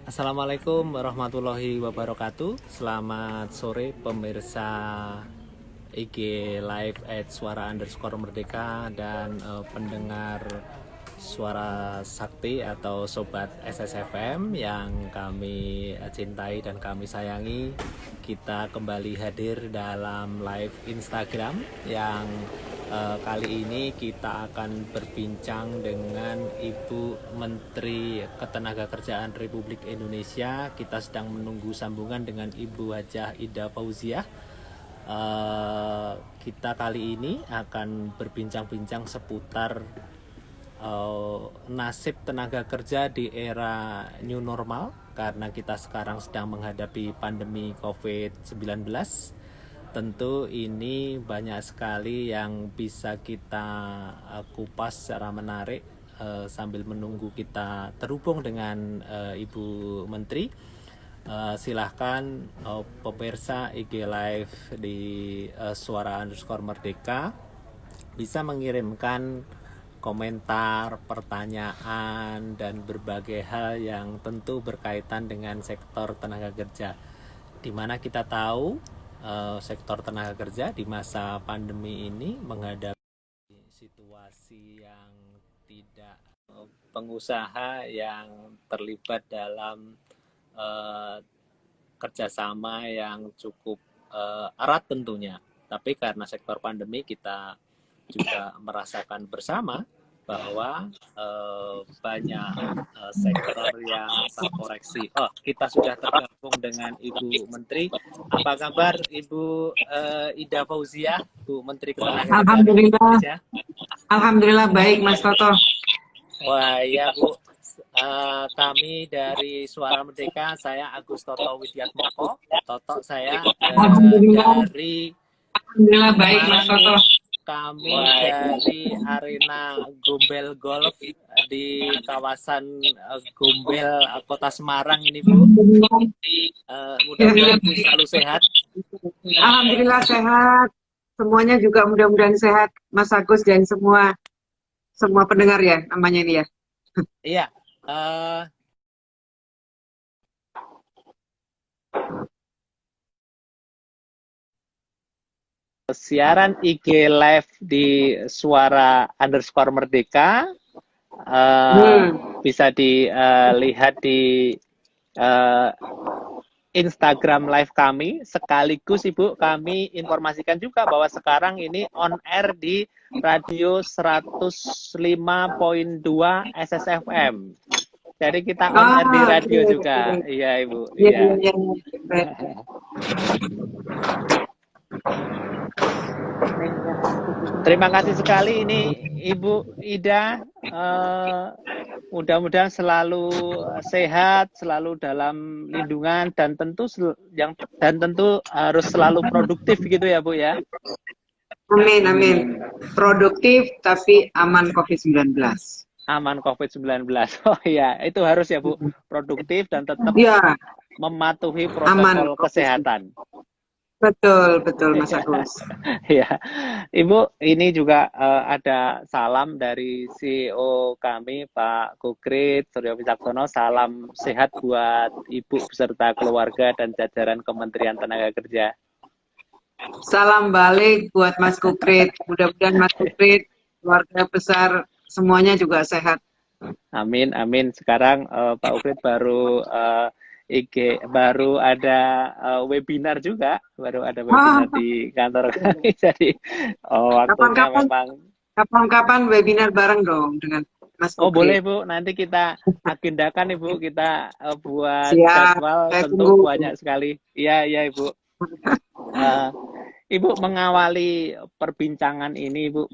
Assalamualaikum warahmatullahi wabarakatuh. Selamat sore pemirsa IG Live @suara_merdeka dan pendengar Suara Sakti atau Sobat SSFM yang kami cintai dan kami sayangi. Kita kembali hadir dalam live Instagram yang kali ini kita akan berbincang dengan Ibu Menteri Ketenagakerjaan Republik Indonesia. Kita sedang menunggu sambungan dengan Ibu Hajah Ida Fauziah. Kita kali ini akan berbincang-bincang seputar nasib tenaga kerja di era new normal karena kita sekarang sedang menghadapi pandemi COVID-19. Tentu ini banyak sekali yang bisa kita kupas secara menarik sambil menunggu kita terhubung dengan Ibu Menteri. Silahkan pemirsa IG Live di Suara_Merdeka bisa mengirimkan komentar, pertanyaan, dan berbagai hal yang tentu berkaitan dengan sektor tenaga kerja. Di mana kita tahu sektor tenaga kerja di masa pandemi ini menghadapi situasi yang tidak pengusaha yang terlibat dalam kerjasama yang cukup erat tentunya. Tapi karena sektor pandemi kita juga merasakan bersama bahwa banyak sektor yang terkoreksi. Oh, kita sudah tergabung dengan Ibu Menteri. Apa kabar Ibu Ida Fauziah, Bu Menteri Ketenagakerjaan Alhamdulillah, Indonesia? alhamdulillah baik Mas Toto. Wah, ya Bu. Kami dari Suara Merdeka, saya Agus Toto Widiatmoko. Toto saya Alhamdulillah, dari alhamdulillah baik Mas Toto. kami dari arena Gombel Golf di kawasan Gombel, Kota Semarang ini Bu. Mudah-mudahan Ibu selalu sehat. Alhamdulillah sehat. Semuanya juga mudah-mudahan sehat, Mas Agus dan semua pendengar ya namanya ini ya. Iya. Siaran IG Live di Suara_Merdeka bisa dilihat di Instagram live kami. Sekaligus Ibu, kami informasikan juga bahwa sekarang ini on air di radio 105.2 SSFM. Jadi kita on air di radio juga. Iya Ibu. Iya. Terima kasih sekali ini Ibu Ida. Mudah-mudahan selalu sehat, selalu dalam lindungan dan tentu harus selalu produktif gitu ya Bu ya. Amin, amin. Produktif tapi aman COVID-19. Aman COVID-19. Oh iya, itu harus ya Bu. Produktif dan tetap mematuhi protokol kesehatan. Betul Mas Agus. Ya, Ibu, ini juga ada salam dari CEO kami Pak Kukrit Suryo Wicaksono. Salam sehat buat Ibu beserta keluarga dan jajaran Kementerian Tenaga Kerja. Salam balik buat Mas Kukrit. Mudah-mudahan Mas Kukrit, keluarga besar semuanya juga sehat. Amin, amin. Sekarang Pak Kukrit baru baru ada webinar juga, di kantor kami. Jadi waktunya kapan-kapan webinar bareng dong dengan Mas Kukrit. Oh boleh Bu, nanti kita agendakan Ibu, kita buat jadwal. Tentu banyak sekali. Iya Ibu. Ibu mengawali perbincangan ini, Ibu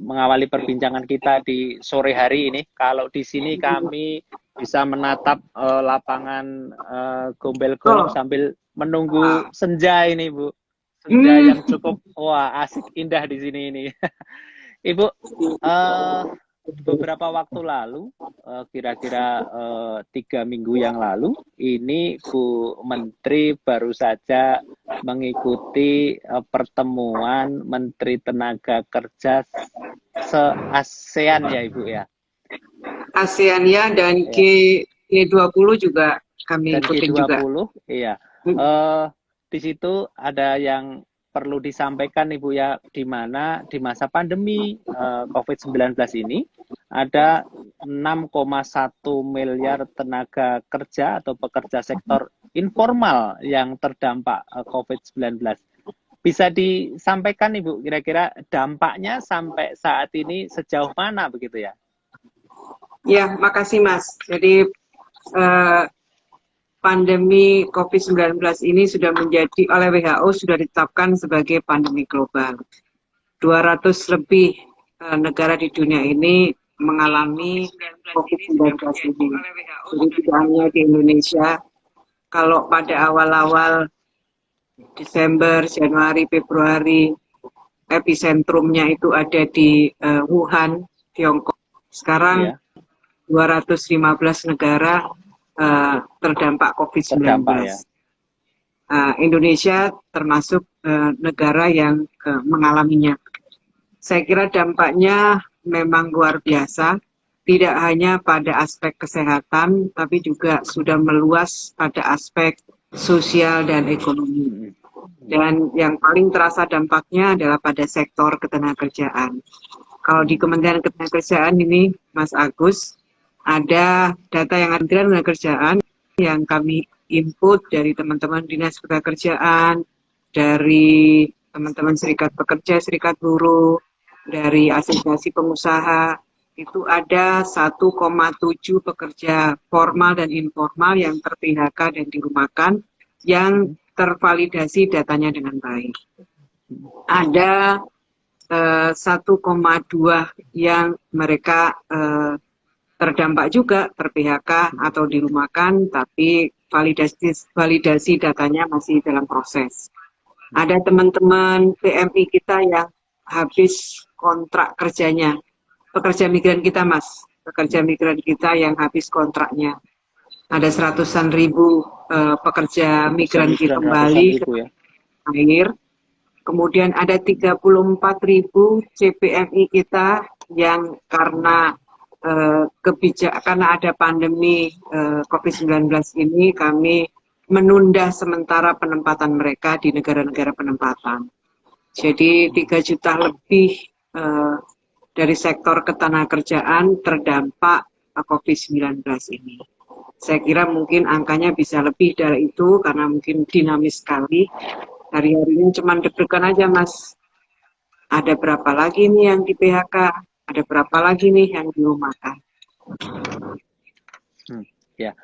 mengawali perbincangan kita di sore hari ini. Kalau di sini kami bisa menatap lapangan Gombel Golf sambil menunggu senja ini, Bu. Senja yang cukup asik, indah di sini ini. Ibu, beberapa waktu lalu, kira-kira 3 minggu yang lalu, ini Bu Menteri baru saja mengikuti pertemuan Menteri Tenaga Kerja se-ASEAN ya Ibu ya. ASEAN ya, dan G20 juga kami dan ikutin juga. G20, iya. Di situ ada yang perlu disampaikan Ibu ya, di mana di masa pandemi COVID-19 ini ada 6,1 miliar tenaga kerja atau pekerja sektor informal yang terdampak COVID-19. Bisa disampaikan Ibu, kira-kira dampaknya sampai saat ini sejauh mana begitu ya? Ya, makasih Mas. Jadi pandemi COVID-19 ini sudah menjadi oleh WHO sudah ditetapkan sebagai pandemi global. 200 lebih negara di dunia ini mengalami COVID-19 ini. Jadi tidak hanya di Indonesia. Kalau pada awal-awal Desember, Januari, Februari, epicentrumnya itu ada di Wuhan, Tiongkok. Sekarang 215 negara terdampak COVID-19. Ya. Indonesia termasuk negara yang mengalaminya. Saya kira dampaknya memang luar biasa, tidak hanya pada aspek kesehatan, tapi juga sudah meluas pada aspek sosial dan ekonomi. Dan yang paling terasa dampaknya adalah pada sektor ketenagakerjaan. Kalau di Kementerian Ketenagakerjaan ini, Mas Agus, ada data yang ada di Ketenagakerjaan yang kami input dari teman-teman Dinas Ketenagakerjaan, dari teman-teman Serikat Pekerja, Serikat Buruh, dari Asosiasi Pengusaha, itu ada 1,7 pekerja formal dan informal yang ter-PHK dan dirumahkan, yang tervalidasi datanya dengan baik. Ada 1,2 yang mereka terdampak juga ter-PHK atau dirumahkan, tapi validasi datanya masih dalam proses. Ada teman-teman PMI kita yang habis kontrak kerjanya, pekerja migran kita Mas, pekerja migran kita yang habis kontraknya. Ada seratusan ribu pekerja migran kita kembali ke air. Kemudian ada 34.000 CPMI kita yang karena karena ada pandemi COVID-19 ini, kami menunda sementara penempatan mereka di negara-negara penempatan. Jadi 3 juta lebih dari sektor ketenagakerjaan terdampak COVID-19 ini. Saya kira mungkin angkanya bisa lebih dari itu karena mungkin dinamis sekali. Hari-harinya cuma deg-degan aja Mas. Ada berapa lagi nih yang di PHK? Ada berapa lagi nih yang dirumahkan? Ya.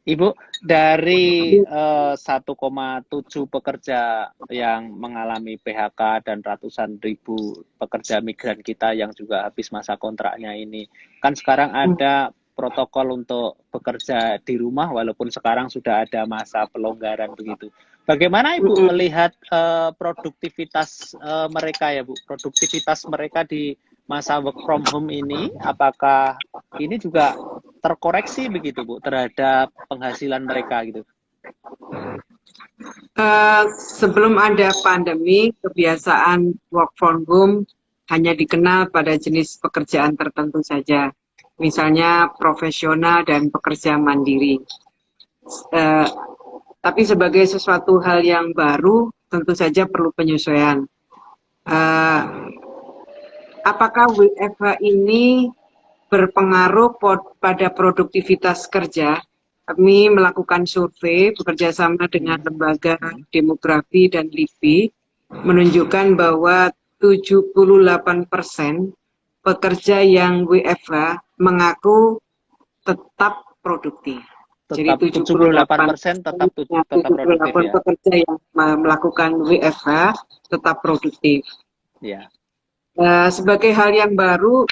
Ibu, dari 1,7 pekerja yang mengalami PHK dan ratusan ribu pekerja migran kita yang juga habis masa kontraknya ini, kan sekarang ada protokol untuk bekerja di rumah walaupun sekarang sudah ada masa pelonggaran begitu. Bagaimana Ibu melihat produktivitas mereka ya Bu? Produktivitas mereka di masa work from home ini, apakah ini juga terkoreksi begitu Bu terhadap penghasilan mereka gitu? Sebelum ada pandemi, kebiasaan work from home hanya dikenal pada jenis pekerjaan tertentu saja, misalnya profesional dan pekerja mandiri. Tapi sebagai sesuatu hal yang baru, tentu saja perlu penyesuaian. Apakah WFH ini berpengaruh pada produktivitas kerja? Kami melakukan survei bekerjasama dengan lembaga demografi dan LIPI, menunjukkan bahwa 78% pekerja yang WFH mengaku tetap produktif. Jadi 78% tetap produktif ya. Pekerja yang melakukan WFH tetap produktif. Ya. Sebagai hal yang baru,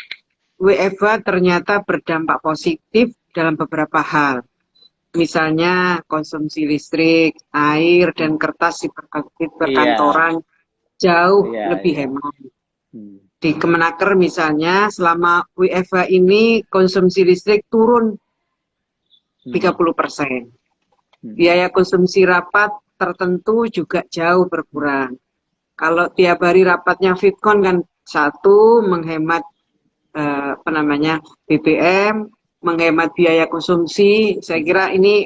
WFH ternyata berdampak positif dalam beberapa hal. Misalnya konsumsi listrik, air, dan kertas di perkantoran jauh lebih hemat. Di Kemenaker misalnya, selama WFH ini konsumsi listrik turun 30%. Biaya konsumsi rapat tertentu juga jauh berkurang. Kalau tiap hari rapatnya Fitcon kan, satu, menghemat apa namanya BBM, menghemat biaya konsumsi. Saya kira ini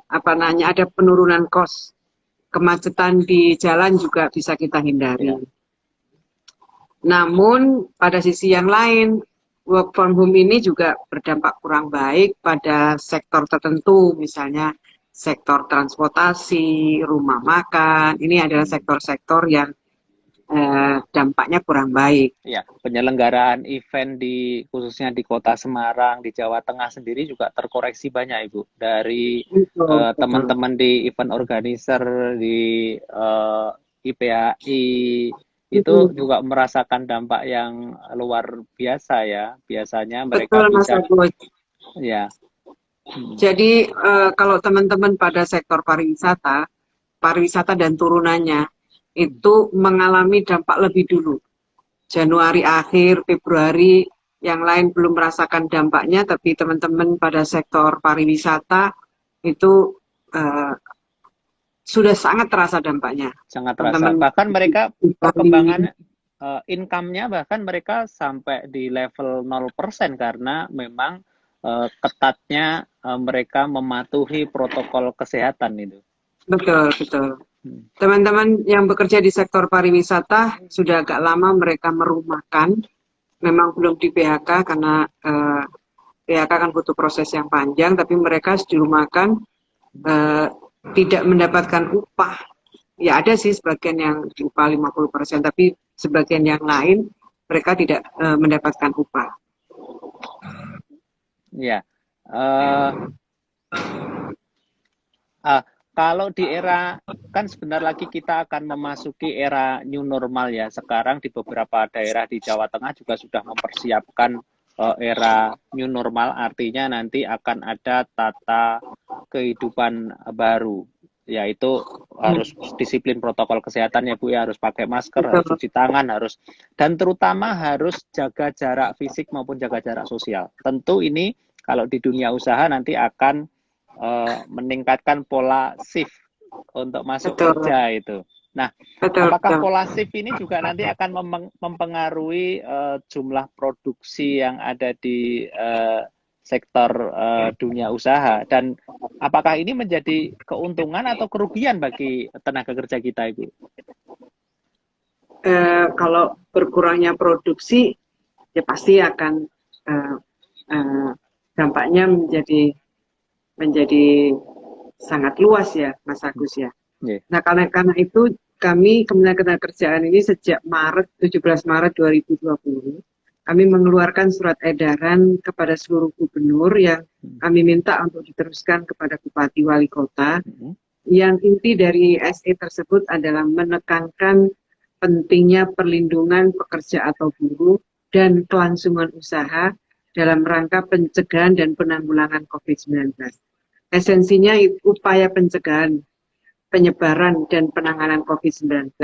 apa namanya ada penurunan kos, kemacetan di jalan juga bisa kita hindari. Ya. Namun pada sisi yang lain, work from home ini juga berdampak kurang baik pada sektor tertentu, misalnya sektor transportasi, rumah makan. Ini adalah sektor-sektor yang dampaknya kurang baik. Ya, penyelenggaraan event khususnya di Kota Semarang, di Jawa Tengah sendiri juga terkoreksi banyak, Ibu. Dari Betul, betul. teman-teman di event organizer, di IPAI, itu juga merasakan dampak yang luar biasa ya. Biasanya mereka Betul, Mas bisa, Agus. ya, Jadi kalau teman-teman pada sektor pariwisata dan turunannya itu mengalami dampak lebih dulu. Januari akhir, Februari, yang lain belum merasakan dampaknya, tapi teman-teman pada sektor pariwisata itu uh, sudah sangat terasa dampaknya. sangat terasa. Teman-teman Bahkan mereka di Bali, perkembangan income-nya bahkan mereka sampai di level 0% karena memang ketatnya mereka mematuhi protokol kesehatan itu. betul, betul. Teman-teman yang bekerja di sektor pariwisata sudah agak lama mereka merumahkan, memang belum di PHK karena PHK kan butuh proses yang panjang, tapi mereka dirumahkan tidak mendapatkan upah. Ya ada sih sebagian yang upah 50%, tapi sebagian yang lain mereka tidak mendapatkan upah. Ya, kalau di era, kan sebentar lagi kita akan memasuki era new normal ya. Sekarang di beberapa daerah di Jawa Tengah juga sudah mempersiapkan era new normal, artinya nanti akan ada tata kehidupan baru, yaitu harus disiplin protokol kesehatan ya Bu ya, harus pakai masker, harus Betul. cuci tangan, dan terutama harus jaga jarak fisik maupun jaga jarak sosial. Tentu ini kalau di dunia usaha nanti akan meningkatkan pola shift untuk masuk Betul. kerja itu. Nah, Betul, apakah betul. pola shift ini juga nanti akan mempengaruhi jumlah produksi yang ada di sektor dunia usaha, dan apakah ini menjadi keuntungan atau kerugian bagi tenaga kerja kita, Ibu? Kalau berkurangnya produksi, ya pasti akan dampaknya menjadi sangat luas ya, Mas Agus ya. Yeah. Nah, karena itu kami Kementerian Ketenagakerjaan ini sejak 17 Maret 2020, kami mengeluarkan surat edaran kepada seluruh gubernur yang kami minta untuk diteruskan kepada Bupati Wali Kota. Yang inti dari SE tersebut adalah menekankan pentingnya perlindungan pekerja atau buruh dan kelangsungan usaha dalam rangka pencegahan dan penanggulangan COVID-19. Esensinya upaya pencegahan penyebaran dan penanganan COVID-19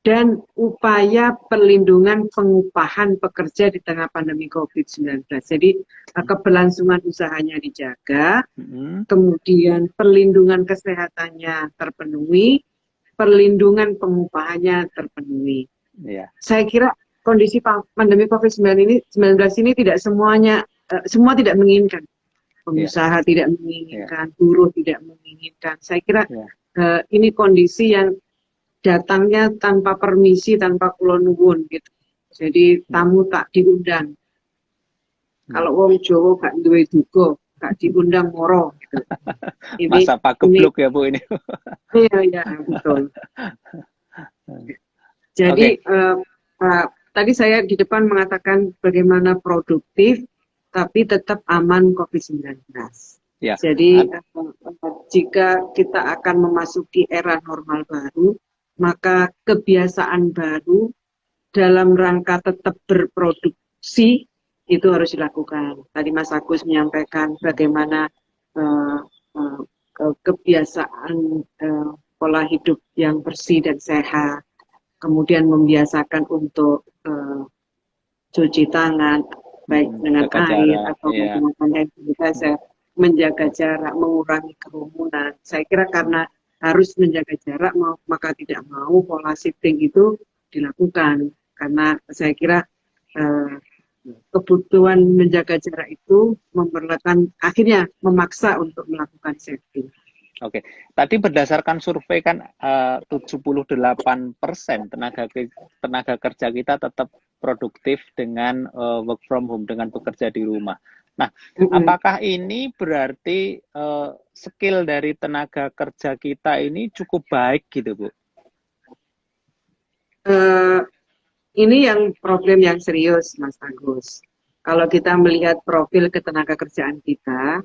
dan upaya perlindungan pengupahan pekerja di tengah pandemi COVID-19. Jadi keberlangsungan usahanya dijaga, kemudian perlindungan kesehatannya terpenuhi, perlindungan pengupahannya terpenuhi. Yeah. Saya kira kondisi pandemi COVID-19 ini tidak semuanya, semua tidak menginginkan. Pengusaha tidak menginginkan, buruh tidak menginginkan. Saya kira ini kondisi yang datangnya tanpa permisi, tanpa kulon nuwun gitu. Jadi tamu tak diundang. Kalau wong Jawa gak duwe duga, gak diundang moro gitu. Ini, masa pagebluk ya Bu ini. Iya, betul. Jadi tadi saya di depan mengatakan bagaimana produktif tapi tetap aman COVID-19. Ya. Jadi jika kita akan memasuki era normal baru, maka kebiasaan baru dalam rangka tetap berproduksi itu harus dilakukan. Tadi Mas Agus menyampaikan bagaimana kebiasaan pola hidup yang bersih dan sehat, kemudian membiasakan untuk cuci tangan, baik dengan air atau menggunakan hand sanitizer, menjaga jarak, mengurangi kerumunan. Saya kira karena harus menjaga jarak, maka tidak mau pola shifting itu dilakukan. Karena saya kira eh, kebutuhan menjaga jarak itu memerlukan akhirnya memaksa untuk melakukan safety. Oke, tadi berdasarkan survei kan 78% tenaga kerja kita tetap produktif dengan work from home, dengan bekerja di rumah. Nah, apakah ini berarti skill dari tenaga kerja kita ini cukup baik gitu, Bu? Ini yang problem yang serius, Mas Agus. Kalau kita melihat profil ketenagakerjaan kita,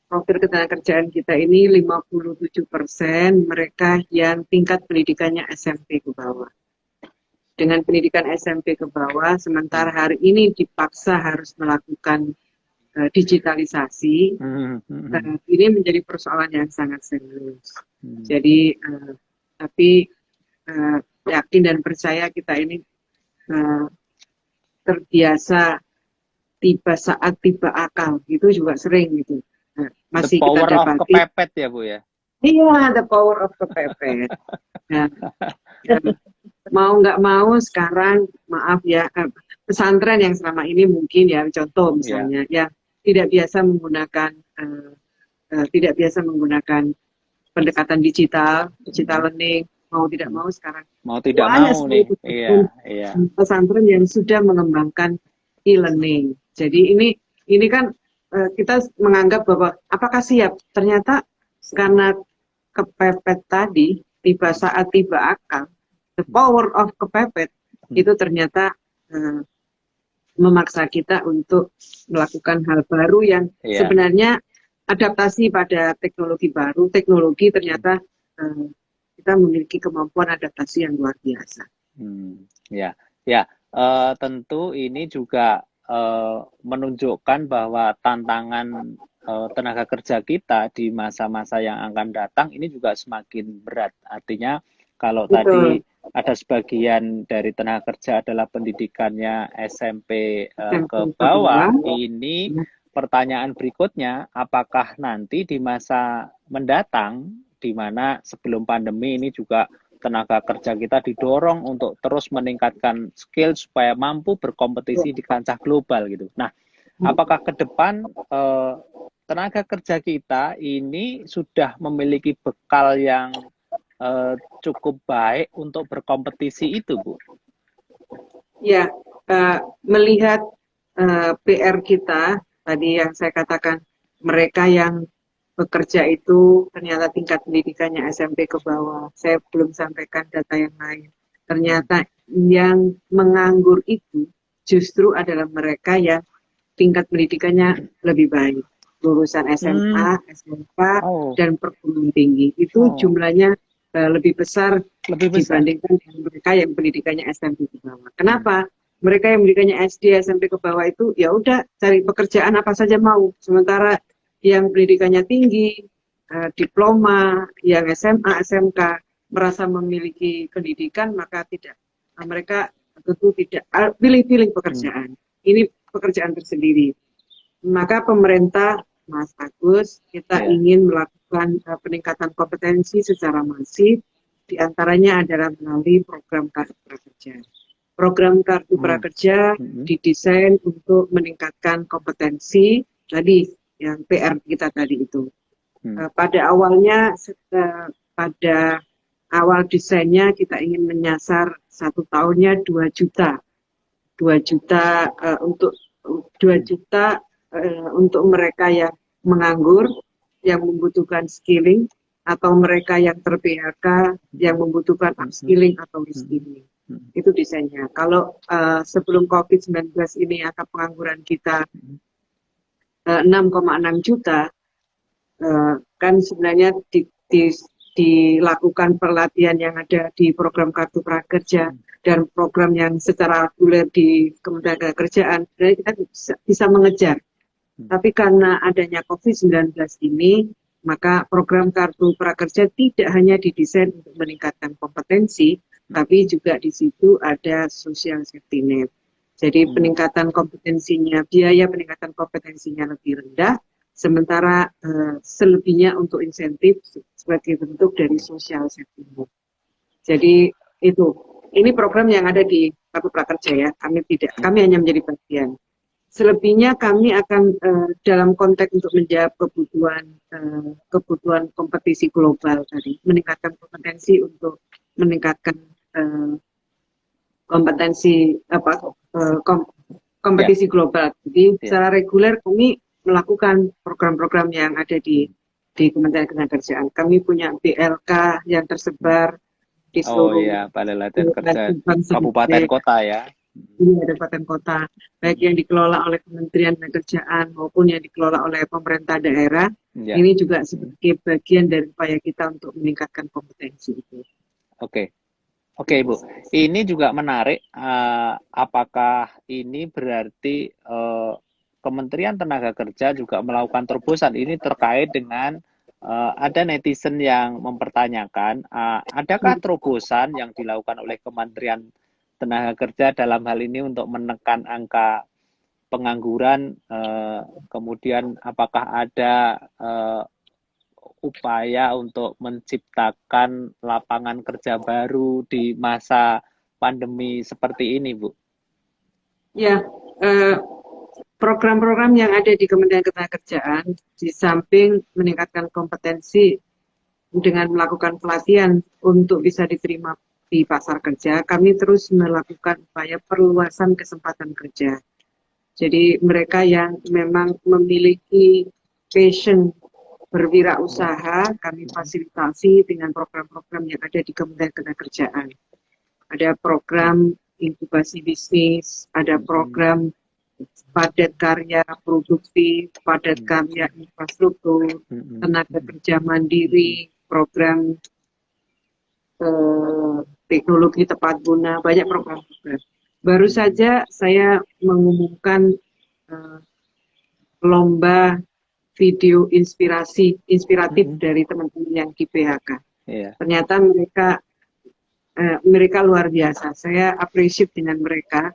profil ketenagakerjaan kita ini 57% mereka yang tingkat pendidikannya SMP ke bawah. Dengan pendidikan SMP ke bawah, sementara hari ini dipaksa harus melakukan digitalisasi, ini menjadi persoalan yang sangat serius. Jadi, tapi yakin dan percaya kita ini terbiasa tiba saat tiba akal, itu juga sering gitu. Masih the power kita dapati. Of kepepet ya, Bu ya? Iya, the power of kepepet. Nah, mau nggak mau sekarang, maaf ya, pesantren yang selama ini mungkin ya, contoh misalnya, ya tidak biasa menggunakan pendekatan digital learning, mau tidak mau sekarang. Mau tidak mau nih, iya. Pesantren yang sudah mengembangkan e-learning. Jadi ini kan kita menganggap bahwa apakah siap? Ternyata karena kepepet tadi, tiba saat tiba akal, the power of kepepet, itu ternyata memaksa kita untuk melakukan hal baru yang sebenarnya adaptasi pada teknologi baru. Teknologi ternyata kita memiliki kemampuan adaptasi yang luar biasa. Tentu ini juga menunjukkan bahwa tantangan tenaga kerja kita di masa-masa yang akan datang ini juga semakin berat. Artinya kalau tadi ada sebagian dari tenaga kerja adalah pendidikannya SMP ke bawah, ini pertanyaan berikutnya, apakah nanti di masa mendatang, di mana sebelum pandemi ini juga tenaga kerja kita didorong untuk terus meningkatkan skill supaya mampu berkompetisi di kancah global gitu. Nah, apakah ke depan tenaga kerja kita ini sudah memiliki bekal yang cukup baik untuk berkompetisi itu, Bu? Ya, melihat PR kita, tadi yang saya katakan, mereka yang bekerja itu ternyata tingkat pendidikannya SMP ke bawah. Saya belum sampaikan data yang lain. Ternyata yang menganggur itu justru adalah mereka yang tingkat pendidikannya lebih baik. Lulusan SMA, SMK, dan perguruan tinggi. Itu jumlahnya lebih besar dibandingkan dengan mereka yang pendidikannya SMP ke bawah. Kenapa? Mereka yang pendidikannya SD, SMP ke bawah itu ya udah cari pekerjaan apa saja mau. Sementara yang pendidikannya tinggi, diploma, yang SMA, SMK merasa memiliki pendidikan, maka tidak. Mereka tentu tidak pilih-pilih pekerjaan. Ini pekerjaan tersendiri. Maka pemerintah, Mas Agus, kita ingin melakukan peningkatan kompetensi secara masif, diantaranya adalah melalui program Kartu Prakerja. Program Kartu Prakerja didesain untuk meningkatkan kompetensi tadi yang PR kita tadi itu. Pada awalnya, pada awal desainnya kita ingin menyasar 1 tahunnya 2 juta. 2 juta untuk mereka yang menganggur, yang membutuhkan skilling, atau mereka yang ter-PHK, yang membutuhkan upskilling atau reskilling. Itu desainnya. Kalau sebelum COVID-19 ini angka pengangguran kita 6,6 juta, kan sebenarnya dilakukan pelatihan yang ada di program Kartu Prakerja dan program yang secara reguler di Kementerian Kerjaan, sebenarnya kita bisa mengejar. Tapi karena adanya COVID-19 ini, maka program Kartu Prakerja tidak hanya didesain untuk meningkatkan kompetensi, tapi juga di situ ada social safety net. Jadi peningkatan kompetensinya, biaya peningkatan kompetensinya lebih rendah, sementara selebihnya untuk insentif sebagai bentuk dari social safety net. Jadi itu Ini program yang ada di Kartu Prakerja ya. Kami hanya menjadi bagian. Selebihnya kami akan dalam konteks untuk menjawab kebutuhan kompetisi global tadi, meningkatkan kompetensi untuk meningkatkan kompetensi kompetisi global. Jadi secara reguler kami melakukan program-program yang ada di Kementerian Ketenagakerjaan. Kami punya BLK yang tersebar di seluruh Balai Latihan Kerja kabupaten kota ya. Ini kabupaten kota, baik yang dikelola oleh Kementerian Ketenagakerjaan maupun yang dikelola oleh pemerintah daerah. Ini juga sebagai bagian dari upaya kita untuk meningkatkan kompetensi itu. Oke, Ibu. Ini juga menarik. Apakah ini berarti Kementerian Tenaga Kerja juga melakukan terobosan ini terkait dengan ada netizen yang mempertanyakan, adakah terobosan yang dilakukan oleh Kementerian Tenaga Kerja dalam hal ini untuk menekan angka pengangguran, kemudian apakah ada upaya untuk menciptakan lapangan kerja baru di masa pandemi seperti ini, Bu? Ya, program-program yang ada di Kementerian Ketenagakerjaan di samping meningkatkan kompetensi dengan melakukan pelatihan untuk bisa diterima di pasar kerja, kami terus melakukan upaya perluasan kesempatan kerja. Jadi mereka yang memang memiliki passion berwirausaha, kami fasilitasi dengan program-program yang ada di Kementerian Ketenagakerjaan. Ada program inkubasi bisnis, ada program padat karya produktif, padat karya infrastruktur, tenaga kerja mandiri, program teknologi tepat guna, banyak program-program. Baru saja saya mengumumkan lomba video inspiratif dari teman-teman yang di PHK. Ternyata mereka luar biasa. Saya appreciate dengan mereka.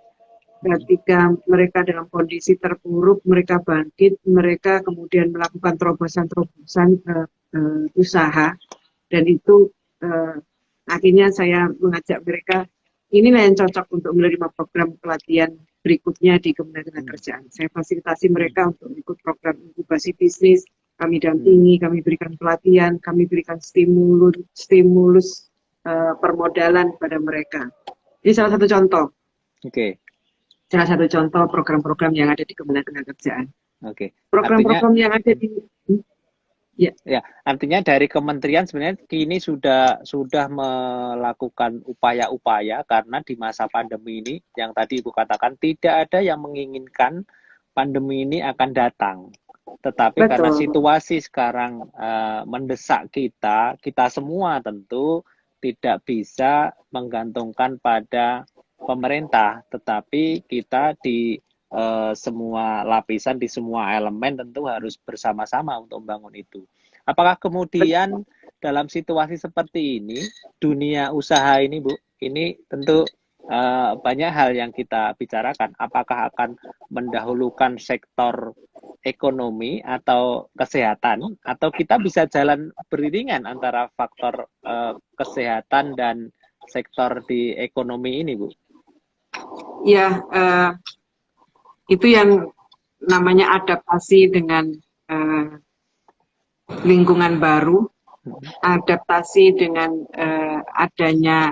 Ketika mereka dalam kondisi terpuruk, mereka bangkit, mereka kemudian melakukan terobosan-terobosan usaha, dan itu akhirnya saya mengajak mereka, inilah yang cocok untuk menerima program pelatihan berikutnya di Kementerian Ketenagakerjaan. Saya fasilitasi mereka untuk ikut program inkubasi bisnis, kami dampingi, kami berikan pelatihan, kami berikan stimulus permodalan pada mereka. Ini salah satu contoh. Salah satu contoh program-program yang ada di Kementerian Ketenagakerjaan. Program-program yang ada di Ya, artinya dari kementerian sebenarnya kini sudah melakukan upaya-upaya karena di masa pandemi ini yang tadi Ibu katakan tidak ada yang menginginkan pandemi ini akan datang. Tetapi Betul. Karena situasi sekarang mendesak kita semua tentu tidak bisa menggantungkan pada pemerintah, tetapi kita di semua lapisan, di semua elemen tentu harus bersama-sama untuk membangun itu. Apakah kemudian dalam situasi seperti ini, dunia usaha ini, Bu, ini tentu banyak hal yang kita bicarakan. Apakah akan mendahulukan sektor ekonomi atau kesehatan, atau kita bisa jalan beriringan antara faktor kesehatan dan sektor di ekonomi ini, Bu? Ya, itu yang namanya adaptasi dengan lingkungan baru, adaptasi dengan adanya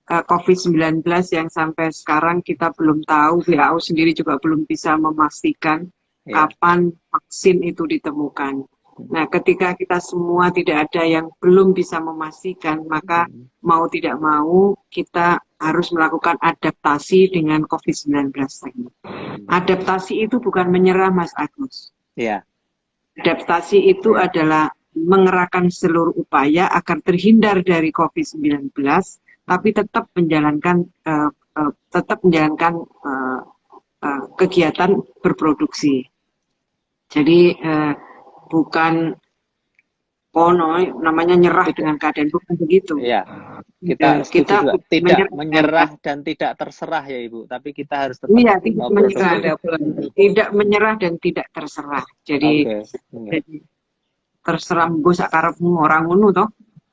COVID-19 yang sampai sekarang kita belum tahu, WHO sendiri juga belum bisa memastikan kapan vaksin itu ditemukan. Nah, ketika kita semua tidak ada yang belum bisa memastikan, maka mau tidak mau kita harus melakukan adaptasi dengan COVID-19 ini. Adaptasi itu bukan menyerah, Mas Agus. Adaptasi itu adalah mengerahkan seluruh upaya agar terhindar dari COVID-19, tapi tetap menjalankan kegiatan berproduksi. Jadi bukan namanya nyerah dengan keadaan, bukan begitu. Kita tidak menyerah dan tidak terserah ya Ibu, tapi kita harus tetap tidak menyerah dan tidak terserah. Jadi terserah nggo sak karepmu orang ngono toh.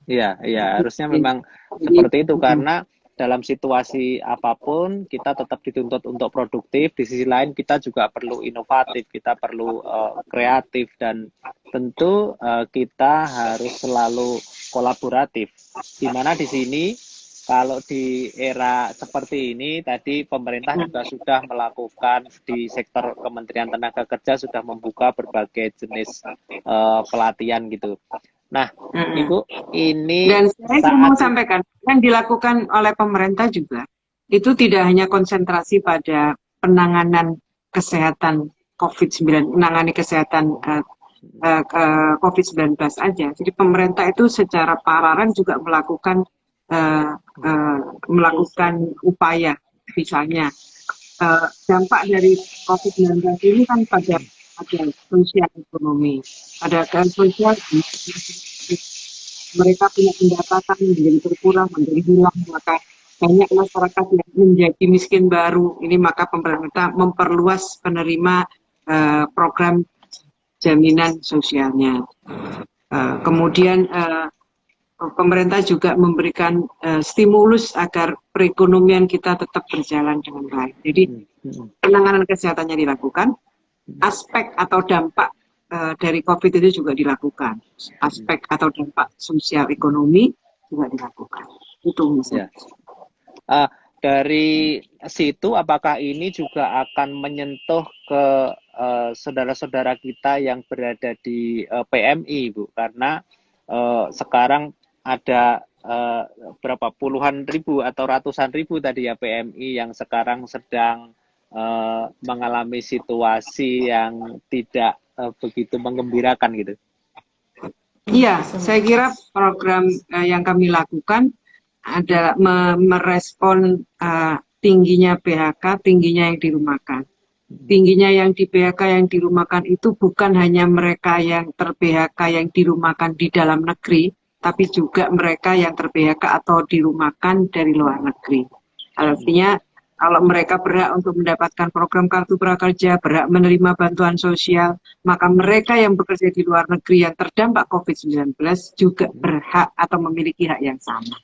Iya, harusnya memang seperti itu karena dalam situasi apapun kita tetap dituntut untuk produktif. Di sisi lain kita juga perlu inovatif, kita perlu kreatif, dan tentu kita harus selalu kolaboratif. Di mana di sini kalau di era seperti ini tadi pemerintah juga sudah melakukan di sektor Kementerian Tenaga Kerja sudah membuka berbagai jenis pelatihan gitu. Nah, Ibu, ini Dan saya mau sampaikan, yang dilakukan oleh pemerintah juga, itu tidak hanya konsentrasi pada penanganan kesehatan COVID-19, menangani kesehatan COVID-19 aja. Jadi pemerintah itu secara paralel juga melakukan upaya, misalnya dampak dari COVID-19 ini kan pada sosial ekonomi, ada sosial, mereka punya pendapatan menjadi berkurang, menjadi hilang, maka banyak masyarakat yang menjadi miskin baru. Ini maka pemerintah memperluas penerima program jaminan sosialnya. Kemudian pemerintah juga memberikan stimulus agar perekonomian kita tetap berjalan dengan baik. Jadi penanganan kesehatannya dilakukan, aspek atau dampak dari COVID itu juga dilakukan, aspek atau dampak sosial ekonomi juga dilakukan. Itu misalnya. Dari situ apakah ini juga akan menyentuh ke saudara-saudara kita yang berada di PMI, Bu? Karena sekarang ada berapa puluhan ribu atau ratusan ribu tadi ya PMI yang sekarang sedang mengalami situasi yang tidak begitu menggembirakan gitu. Iya, saya kira program yang kami lakukan adalah merespon tingginya PHK, tingginya yang dirumahkan. Tingginya yang di PHK yang dirumahkan itu bukan hanya mereka yang ter-PHK yang dirumahkan di dalam negeri, tapi juga mereka yang ter-PHK atau dirumahkan dari luar negeri. Artinya kalau mereka berhak untuk mendapatkan program kartu prakerja, berhak menerima bantuan sosial, maka mereka yang bekerja di luar negeri yang terdampak COVID-19 juga berhak atau memiliki hak yang sama.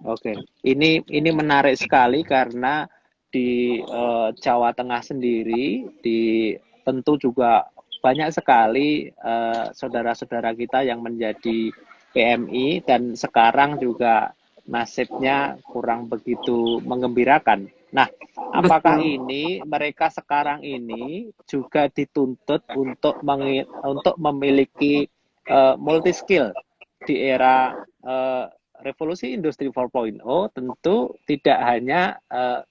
Oke, ini menarik sekali karena di Jawa Tengah sendiri, tentu juga banyak sekali saudara-saudara kita yang menjadi PMI dan sekarang juga nasibnya kurang begitu menggembirakan. Nah, apakah ini mereka sekarang ini juga dituntut untuk memiliki multi skill di era revolusi industri 4.0? Tentu tidak hanya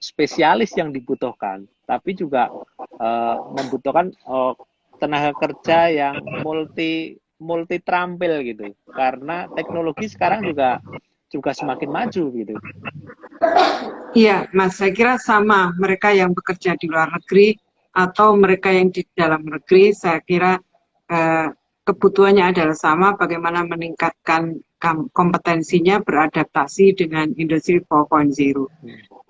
spesialis yang dibutuhkan, tapi juga membutuhkan tenaga kerja yang multi terampil gitu. Karena teknologi sekarang juga semakin maju gitu. Iya, Mas, saya kira sama mereka yang bekerja di luar negeri atau mereka yang di dalam negeri, saya kira kebutuhannya adalah sama, bagaimana meningkatkan kompetensinya beradaptasi dengan industri 4.0.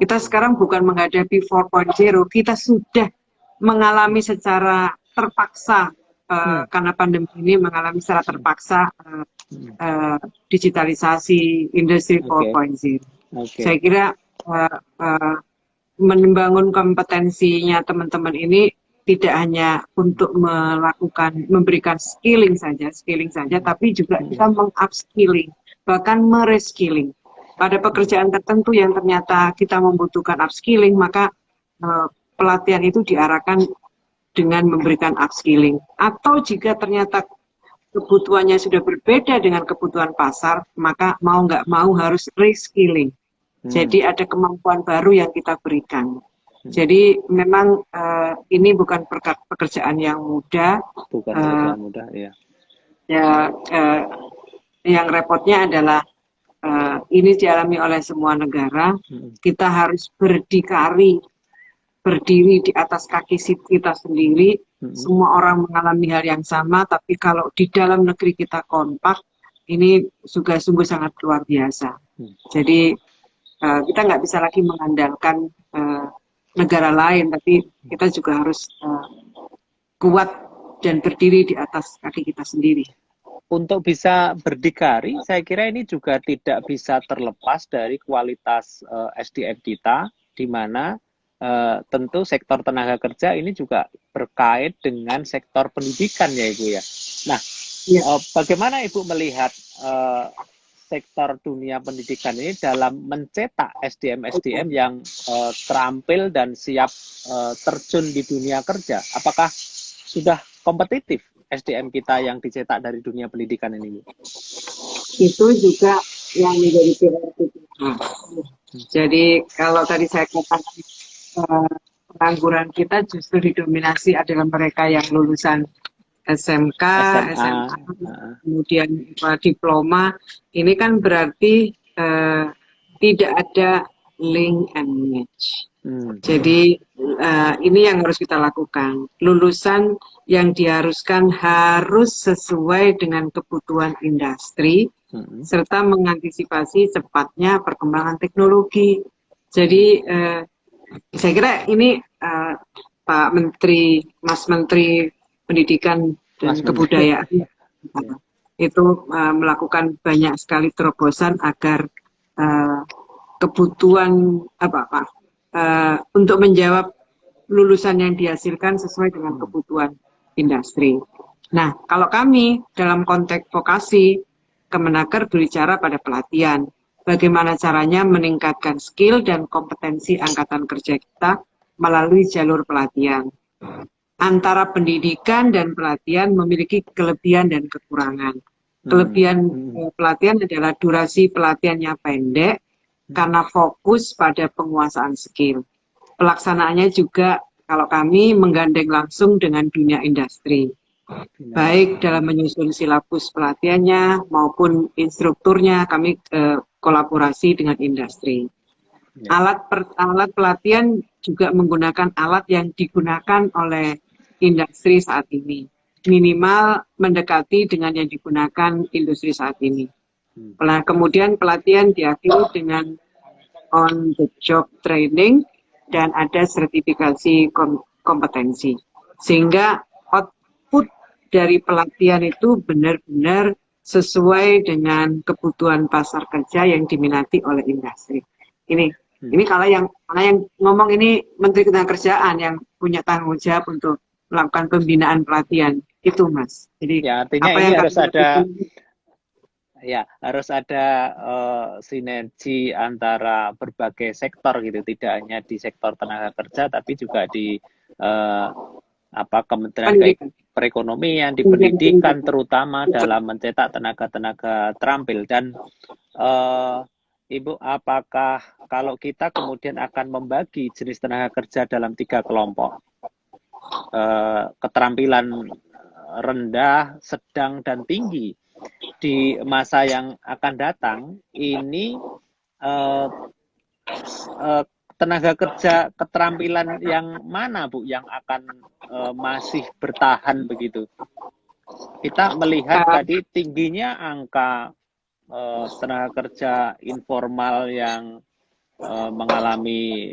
Kita sekarang bukan menghadapi 4.0, kita sudah mengalami secara terpaksa karena pandemi ini mengalami secara terpaksa digitalisasi industri 4.0. Saya kira membangun kompetensinya teman-teman ini tidak hanya untuk memberikan skilling saja, tapi juga kita meng-upskilling, bahkan mereskilling. Pada pekerjaan tertentu yang ternyata kita membutuhkan upskilling, maka pelatihan itu diarahkan dengan memberikan upskilling. Atau jika ternyata kebutuhannya sudah berbeda dengan kebutuhan pasar, maka mau nggak mau harus reskilling. Jadi ada kemampuan baru yang kita berikan. Jadi memang ini bukan pekerjaan yang mudah. Bukan pekerjaan mudah, ya. Yang repotnya adalah ini dialami oleh semua negara. Kita harus berdiri di atas kaki kita sendiri. Semua orang mengalami hal yang sama, tapi kalau di dalam negeri kita kompak, ini juga sungguh sangat luar biasa. Jadi kita nggak bisa lagi mengandalkan negara lain, tapi kita juga harus kuat dan berdiri di atas kaki kita sendiri. untuk bisa berdikari, saya kira ini juga tidak bisa terlepas dari kualitas SDM kita, di mana tentu sektor tenaga kerja ini juga berkait dengan sektor pendidikan ya Ibu ya. Nah, Ya. bagaimana Ibu melihat sektor dunia pendidikan ini dalam mencetak SDM-SDM yang terampil dan siap terjun di dunia kerja? Apakah sudah kompetitif SDM kita yang dicetak dari dunia pendidikan ini? Itu juga yang menjadi PR kita. Jadi kalau tadi saya katakan pengangguran kita justru didominasi adalah mereka yang lulusan SMK, SMA, kemudian diploma. Ini kan berarti tidak ada link and match. Jadi ini yang harus kita lakukan. Lulusan yang diharuskan harus sesuai dengan kebutuhan industri, serta mengantisipasi cepatnya perkembangan teknologi. Jadi saya kira ini Pak Menteri, Mas Menteri Pendidikan dan Kebudayaan itu melakukan banyak sekali terobosan agar kebutuhan untuk menjawab lulusan yang dihasilkan sesuai dengan kebutuhan industri. Nah, kalau kami dalam konteks vokasi, Kemenaker berbicara pada pelatihan. Bagaimana caranya meningkatkan skill dan kompetensi angkatan kerja kita melalui jalur pelatihan. Antara pendidikan dan pelatihan memiliki kelebihan dan kekurangan. Kelebihan pelatihan adalah durasi pelatihannya pendek karena fokus pada penguasaan skill. Pelaksanaannya juga kalau kami menggandeng langsung dengan dunia industri. Baik dalam menyusun silabus pelatihannya maupun instrukturnya, kami kolaborasi dengan industri. Alat pelatihan juga menggunakan alat yang digunakan oleh industri saat ini. Minimal mendekati dengan yang digunakan industri saat ini. Kemudian pelatihan diakhiri dengan on the job training dan ada sertifikasi kompetensi. Sehingga output dari pelatihan itu benar-benar sesuai dengan kebutuhan pasar kerja yang diminati oleh industri. Ini kalau yang ngomong ini Menteri Ketenagakerjaan yang punya tanggung jawab untuk melakukan pembinaan pelatihan itu, Mas. Jadi ya, artinya apa ini yang harus ada harus ada sinergi antara berbagai sektor gitu, tidak hanya di sektor tenaga kerja tapi juga di Kementerian Perekonomian, di pendidikan terutama dalam mencetak tenaga-tenaga terampil. Dan Ibu, apakah kalau kita kemudian akan membagi jenis tenaga kerja dalam 3 kelompok, keterampilan rendah, sedang, dan tinggi, di masa yang akan datang, ini tenaga kerja keterampilan yang mana, Bu, yang akan masih bertahan begitu? Kita melihat tadi tingginya angka tenaga kerja informal yang mengalami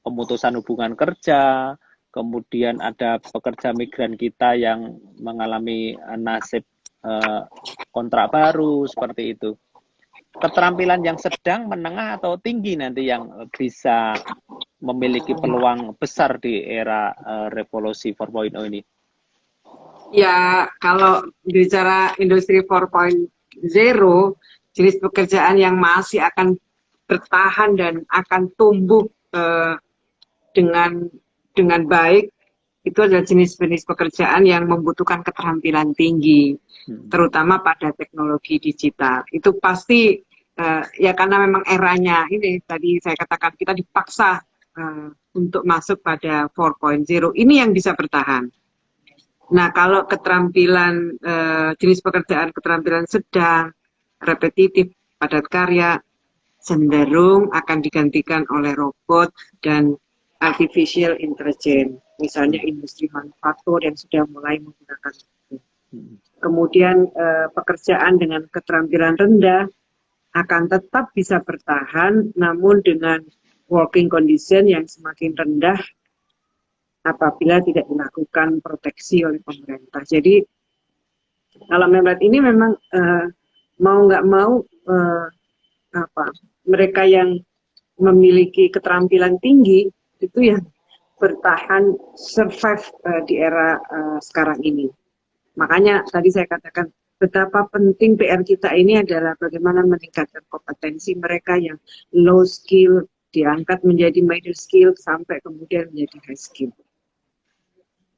pemutusan hubungan kerja, kemudian ada pekerja migran kita yang mengalami nasib kontrak baru, seperti itu. Keterampilan yang sedang, menengah, atau tinggi nanti yang bisa memiliki peluang besar di era revolusi 4.0 ini? Ya, kalau bicara industri 4.0, jenis pekerjaan yang masih akan bertahan dan akan tumbuh dengan baik itu adalah jenis-jenis pekerjaan yang membutuhkan keterampilan tinggi, terutama pada teknologi digital. Itu pasti ya karena memang eranya ini tadi saya katakan kita dipaksa untuk masuk pada 4.0. Ini yang bisa bertahan. Nah, kalau keterampilan jenis pekerjaan keterampilan sedang, repetitif, padat karya, cenderung akan digantikan oleh robot dan artificial intelligence. Misalnya industri manufaktur yang sudah mulai menggunakan itu. Kemudian pekerjaan dengan keterampilan rendah akan tetap bisa bertahan, namun dengan working condition yang semakin rendah apabila tidak dilakukan proteksi oleh pemerintah. Jadi Kalau Memrat ini memang mau nggak mau mereka yang memiliki keterampilan tinggi itu yang bertahan survive di era sekarang ini. Makanya tadi saya katakan betapa penting PR kita ini adalah bagaimana meningkatkan kompetensi mereka yang low skill diangkat menjadi middle skill sampai kemudian menjadi high skill.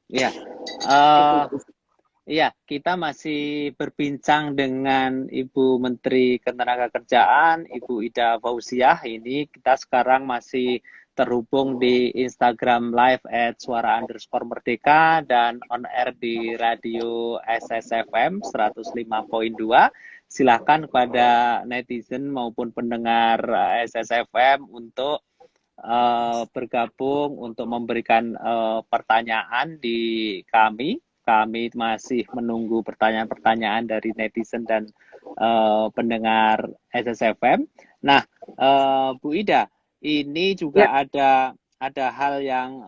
Iya, iya, kita masih berbincang dengan Ibu Menteri Ketenagakerjaan, Ibu Ida Fauziah. Ini kita sekarang masih terhubung di Instagram Live @suara_merdeka dan on air di radio SSFM 105.2. Silahkan kepada netizen maupun pendengar SSFM untuk bergabung untuk memberikan pertanyaan di kami. Kami masih menunggu pertanyaan-pertanyaan dari netizen dan pendengar SSFM. Nah, Bu Ida, ini juga ada hal yang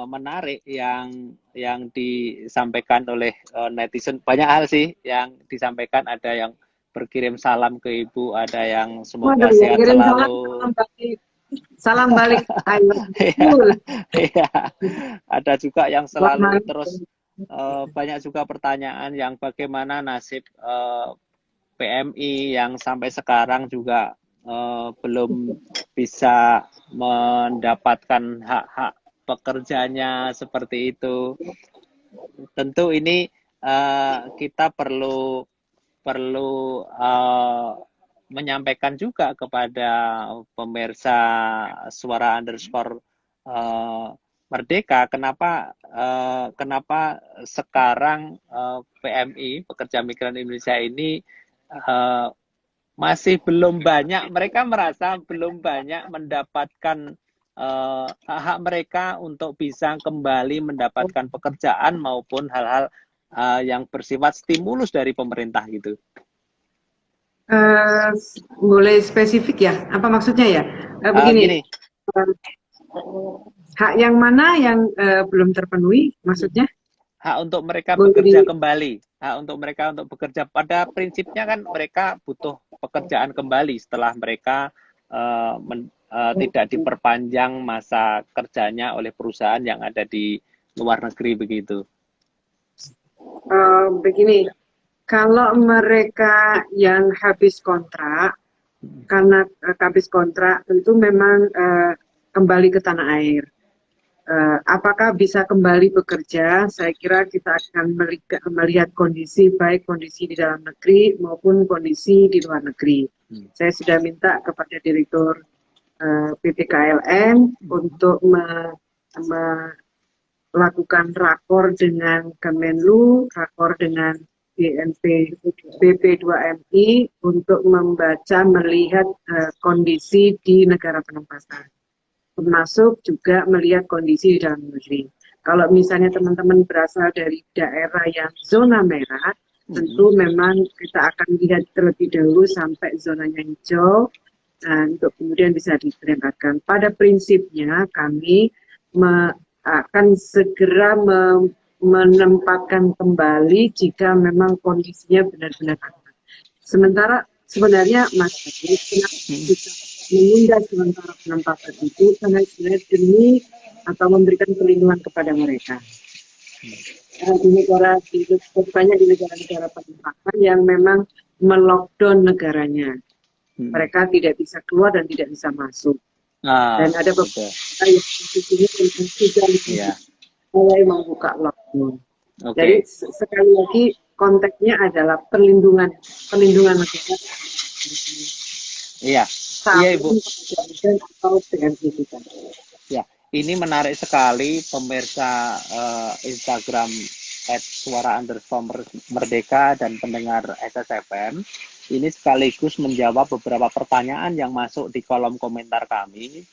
menarik yang disampaikan oleh netizen. Banyak hal sih yang disampaikan. Ada yang berkirim salam ke Ibu, ada yang semoga sehat selalu. Salam balik. Iya, ada juga yang selalu terus banyak juga pertanyaan yang bagaimana nasib PMI yang sampai sekarang juga belum bisa mendapatkan hak-hak pekerjanya seperti itu. Tentu ini kita perlu menyampaikan juga kepada pemirsa suara_merdeka kenapa sekarang PMI pekerja migran Indonesia ini masih belum banyak, mereka merasa belum banyak mendapatkan hak-hak mereka untuk bisa kembali mendapatkan pekerjaan maupun hal-hal yang bersifat stimulus dari pemerintah gitu. Boleh spesifik ya? Apa maksudnya ya? Begini, hak yang mana yang belum terpenuhi maksudnya? Hak untuk mereka bekerja kembali, hak untuk mereka untuk bekerja. Pada prinsipnya kan mereka butuh pekerjaan kembali setelah mereka tidak diperpanjang masa kerjanya oleh perusahaan yang ada di luar negeri begitu. Begini, kalau mereka yang habis kontrak, karena habis kontrak tentu memang kembali ke tanah air. Apakah bisa kembali bekerja? Saya kira kita akan melihat kondisi, baik kondisi di dalam negeri maupun kondisi di luar negeri. Saya sudah minta kepada Direktur PT KLN untuk melakukan rakor dengan Kemenlu, rakor dengan BNP BP2MI untuk membaca, melihat kondisi di negara penempasan, termasuk juga melihat kondisi di dalam negeri. Kalau misalnya teman-teman berasal dari daerah yang zona merah, tentu memang kita akan lihat terlebih dahulu sampai zonanya hijau, untuk kemudian bisa diberangkatkan. Pada prinsipnya kami akan segera menempatkan kembali jika memang kondisinya benar-benar aman. Sementara sebenarnya Mas Adi, kenapa kita menunda sementara penempatan itu karena sebenarnya demi atau memberikan perlindungan kepada mereka. Di negara banyak di negara-negara penempatan yang memang melockdown negaranya, mereka tidak bisa keluar dan tidak bisa masuk. Dan ada beberapa yang di sini sudah mulai membuka lockdown. Jadi sekali lagi konteksnya adalah perlindungan negara. Iya, Ibu. Ya, ini menarik sekali pemirsa Instagram @suara_merdeka dan pendengar SSFM. Ini sekaligus menjawab beberapa pertanyaan yang masuk di kolom komentar kami.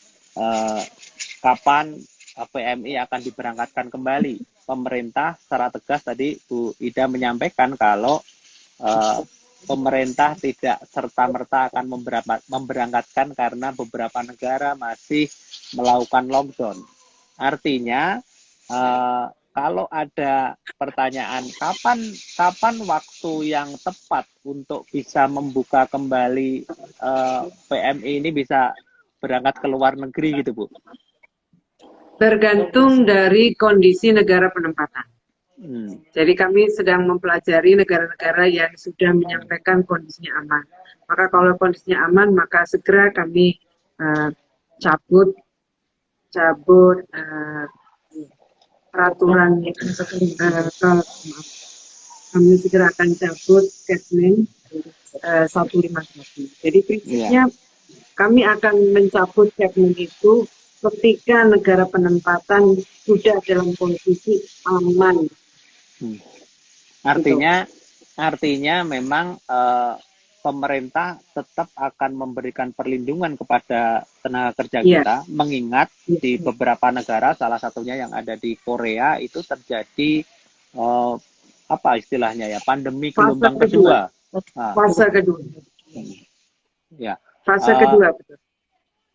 Kapan PMI akan diberangkatkan kembali? Pemerintah secara tegas tadi Bu Ida menyampaikan kalau pemerintah tidak serta-merta akan memberangkatkan karena beberapa negara masih melakukan lockdown. Artinya kalau ada pertanyaan kapan waktu yang tepat untuk bisa membuka kembali PMI ini bisa berangkat ke luar negeri gitu Bu? Tergantung dari kondisi negara penempatan. Jadi kami sedang mempelajari negara-negara yang sudah menyampaikan kondisinya aman. Maka kalau kondisinya aman, maka segera kami cabut peraturan kami segera akan cabut Kepmen 151. Jadi prinsipnya kami akan mencabut Kepmen itu ketika negara penempatan sudah dalam posisi aman. Artinya memang pemerintah tetap akan memberikan perlindungan kepada tenaga kerja kita, mengingat di beberapa negara, salah satunya yang ada di Korea itu terjadi apa istilahnya ya, pandemi gelombang kedua. Fase kedua. Ya. Fase kedua, betul.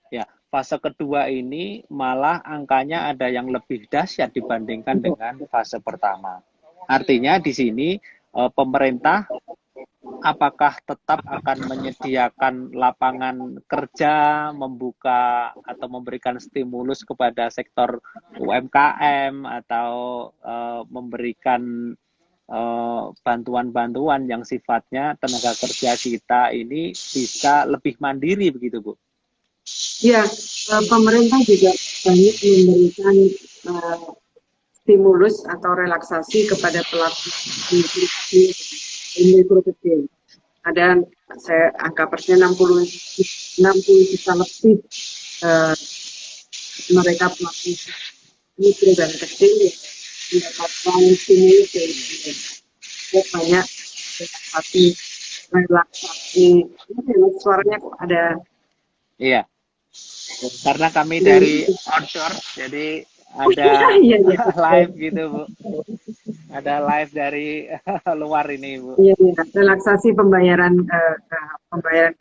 Ya, fase kedua ini malah angkanya ada yang lebih dahsyat dibandingkan dengan fase pertama. Artinya di sini pemerintah apakah tetap akan menyediakan lapangan kerja, membuka atau memberikan stimulus kepada sektor UMKM atau memberikan bantuan-bantuan yang sifatnya tenaga kerja kita ini bisa lebih mandiri begitu Bu? Ya, pemerintah juga banyak memberikan stimulus atau relaksasi kepada pelaku mikro kecil. Ada angka persnya 60 juta lebih mereka pelaku mikro dan kecil mendapatkan stimulus dari banyak relaksasi. Suaranya ada. Iya. Karena kami dari onshore, jadi ada live gitu Bu. Ada live dari luar ini Bu. Iya, relaksasi pembayaran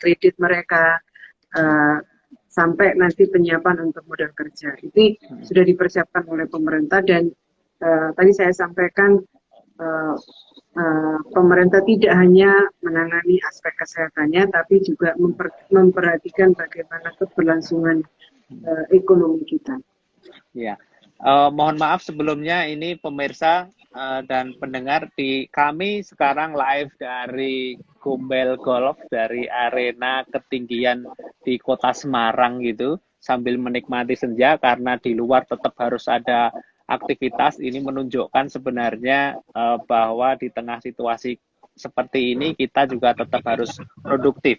kredit mereka sampai nanti penyiapan untuk modal kerja. Ini sudah dipersiapkan oleh pemerintah dan tadi saya sampaikan pemerintah tidak hanya menangani aspek kesehatannya, tapi juga memperhatikan bagaimana keberlangsungan ekonomi kita. Ya, mohon maaf sebelumnya ini pemirsa dan pendengar kami sekarang live dari Gumbel Golf dari arena ketinggian di Kota Semarang gitu, sambil menikmati senja karena di luar tetap harus ada aktivitas. Ini menunjukkan sebenarnya bahwa di tengah situasi seperti ini kita juga tetap harus produktif.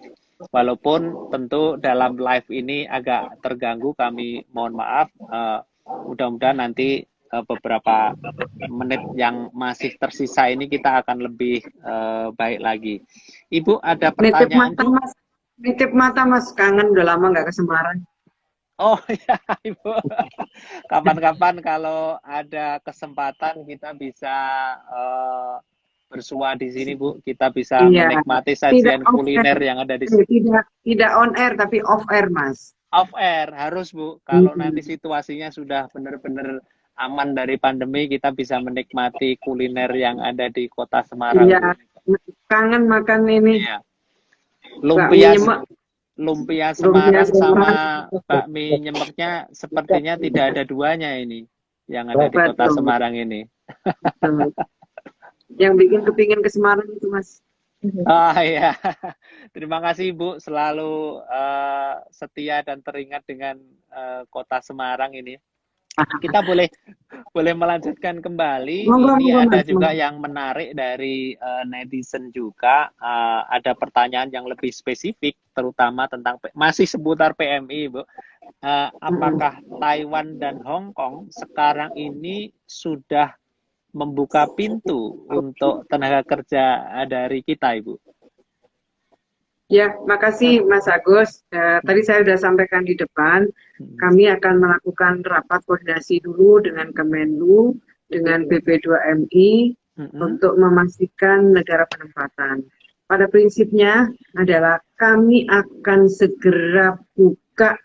Walaupun tentu dalam live ini agak terganggu, kami mohon maaf. Mudah-mudahan nanti beberapa menit yang masih tersisa ini kita akan lebih baik lagi. Ibu ada pertanyaan? Nitip mata mas, kangen udah lama nggak ke Semarang. Oh ya Ibu, kapan-kapan kalau ada kesempatan kita bisa bersua di sini Bu, kita bisa menikmati sajian kuliner yang ada di sini. Tidak on air tapi off air Mas. Off air harus Bu, kalau nanti situasinya sudah benar-benar aman dari pandemi, kita bisa menikmati kuliner yang ada di Kota Semarang. Iya, kangen makan ini. Iya. Lumpia Semarang sama bakmi nyemeknya sepertinya tidak ada duanya ini yang ada di Kota Semarang ini. Yang bikin kepingin ke Semarang itu Mas. Iya, terima kasih Bu, selalu setia dan teringat dengan Kota Semarang ini. Kita boleh melanjutkan kembali. Ini ada juga yang menarik dari netizen juga. Ada pertanyaan yang lebih spesifik, terutama tentang masih seputar PMI, Bu. Apakah Taiwan dan Hong Kong sekarang ini sudah membuka pintu untuk tenaga kerja dari kita, Ibu? Ya, makasih Mas Agus. Tadi saya sudah sampaikan di depan, kami akan melakukan rapat koordinasi dulu dengan Kemenlu, dengan BP2MI, untuk memastikan negara penempatan. Pada prinsipnya adalah kami akan segera buka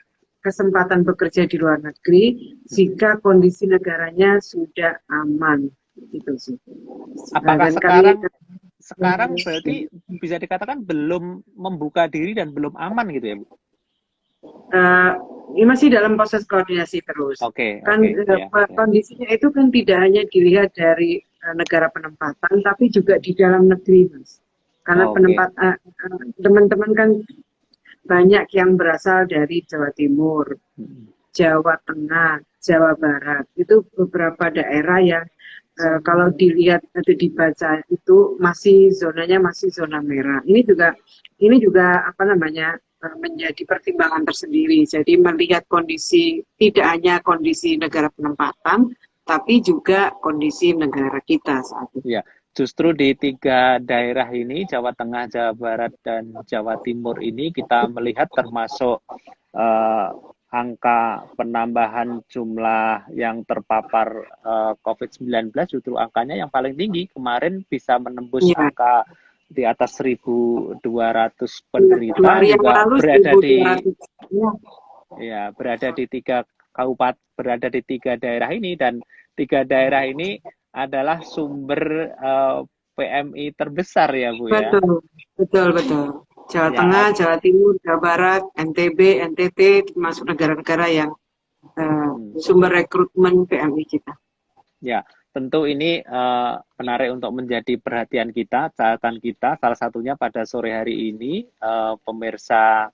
kesempatan bekerja di luar negeri jika kondisi negaranya sudah aman, gitu sih. Apakah Dan sekarang berarti bisa dikatakan belum membuka diri dan belum aman gitu ya, Bu? Ini masih dalam proses koordinasi terus. Oke, Kan ya. kondisinya itu kan tidak hanya dilihat dari negara penempatan, tapi juga di dalam negeri, Mas. Karena teman-teman kan banyak yang berasal dari Jawa Timur, Jawa Tengah, Jawa Barat. Itu beberapa daerah yang kalau dilihat atau dibaca itu zonanya masih zona merah. Ini juga apa namanya menjadi pertimbangan tersendiri. Jadi melihat kondisi tidak hanya kondisi negara penempatan, tapi juga kondisi negara kita saat ini. Ya, justru di 3 daerah ini, Jawa Tengah, Jawa Barat, dan Jawa Timur ini kita melihat termasuk angka penambahan jumlah yang terpapar COVID-19, justru angkanya yang paling tinggi. Kemarin bisa menembus angka di atas 1.200 penderita, juga berada di 3 kabupaten, berada di 3 daerah ini, dan 3 daerah ini adalah sumber PMI terbesar ya, Bu ya. Betul. Jawa Tengah, Jawa Timur, Jawa Barat, NTB, NTT, termasuk negara-negara yang sumber rekrutmen PMI kita. Ya, tentu ini menarik untuk menjadi perhatian kita, catatan kita. Salah satunya pada sore hari ini, pemirsa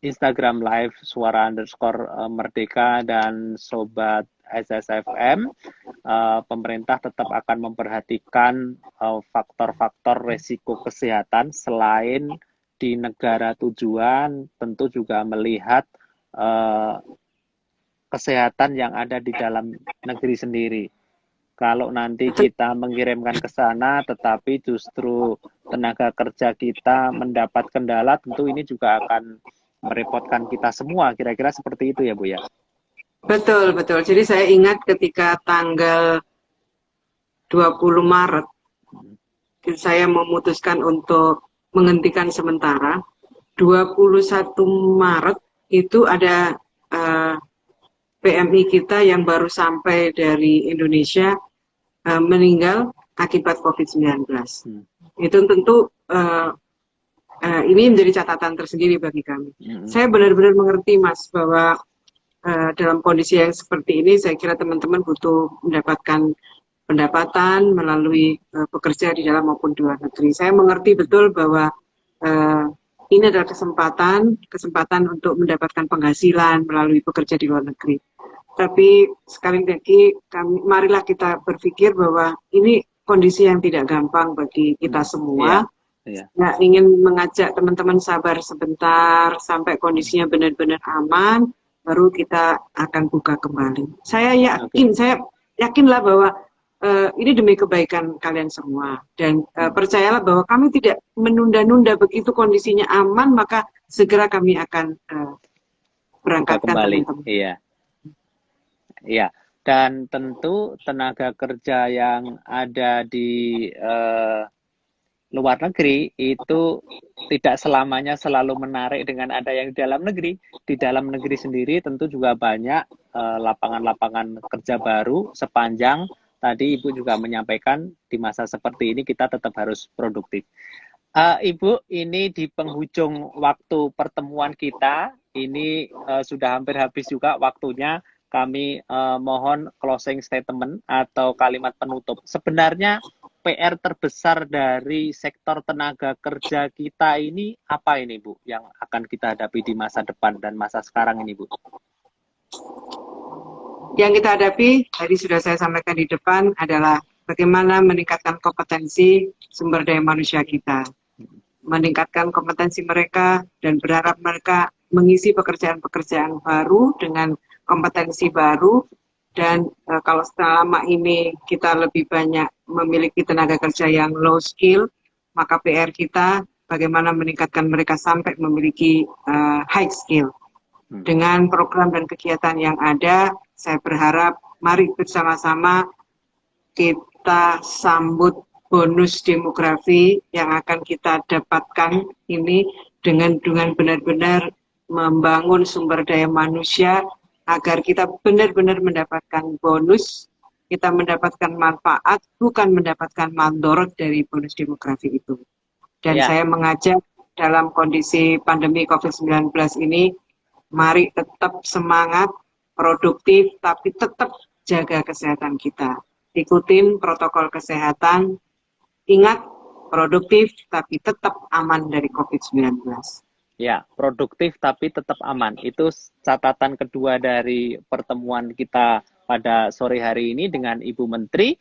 Instagram Live Suara_Merdeka dan Sobat SSFM, pemerintah tetap akan memperhatikan faktor-faktor resiko kesehatan selain di negara tujuan, tentu juga melihat kesehatan yang ada di dalam negeri sendiri. Kalau nanti kita mengirimkan ke sana, tetapi justru tenaga kerja kita mendapat kendala, tentu ini juga akan merepotkan kita semua. Kira-kira seperti itu ya, Bu ya? Betul. Jadi saya ingat ketika tanggal 20 Maret, saya memutuskan untuk menghentikan sementara. 21 Maret itu ada PMI kita yang baru sampai dari Indonesia meninggal akibat COVID-19. Itu tentu ini menjadi catatan tersendiri bagi kami. Saya benar-benar mengerti, Mas, bahwa dalam kondisi yang seperti ini, saya kira teman-teman butuh mendapatkan pendapatan melalui bekerja di dalam maupun di luar negeri. Saya mengerti betul bahwa ini adalah kesempatan untuk mendapatkan penghasilan melalui bekerja di luar negeri. Tapi sekali lagi, marilah kita berpikir bahwa ini kondisi yang tidak gampang bagi kita semua. Nah, ingin mengajak teman-teman sabar sebentar sampai kondisinya benar-benar aman, baru kita akan buka kembali. Saya yakinlah bahwa ini demi kebaikan kalian semua. Dan percayalah bahwa kami tidak menunda-nunda. Begitu kondisinya aman, maka segera kami akan berangkatkan teman-teman. Iya, dan tentu tenaga kerja yang ada di luar negeri itu tidak selamanya selalu menarik dengan ada yang di dalam negeri. Di dalam negeri sendiri tentu juga banyak lapangan-lapangan kerja baru, sepanjang tadi Ibu juga menyampaikan di masa seperti ini kita tetap harus produktif. Ibu, ini di penghujung waktu pertemuan kita, ini sudah hampir habis juga waktunya. Kami mohon closing statement atau kalimat penutup. Sebenarnya PR terbesar dari sektor tenaga kerja kita ini apa ini, Bu, yang akan kita hadapi di masa depan dan masa sekarang ini, Bu? Yang kita hadapi, tadi sudah saya sampaikan di depan, adalah bagaimana meningkatkan kompetensi sumber daya manusia kita. Meningkatkan kompetensi mereka dan berharap mereka mengisi pekerjaan-pekerjaan baru dengan kompetensi baru. Dan kalau selama ini kita lebih banyak memiliki tenaga kerja yang low skill, maka PR kita bagaimana meningkatkan mereka sampai memiliki high skill. Dengan program dan kegiatan yang ada, saya berharap mari bersama-sama kita sambut bonus demografi yang akan kita dapatkan ini dengan benar-benar membangun sumber daya manusia agar kita benar-benar mendapatkan bonus, kita mendapatkan manfaat, bukan mendapatkan mandorot dari bonus demografi itu. Dan Ya, saya mengajak dalam kondisi pandemi COVID-19 ini, mari tetap semangat, produktif, tapi tetap jaga kesehatan kita. Ikutin protokol kesehatan, ingat produktif, tapi tetap aman dari COVID-19. ya, produktif tapi tetap aman. Itu catatan kedua dari pertemuan kita pada sore hari ini dengan Ibu Menteri.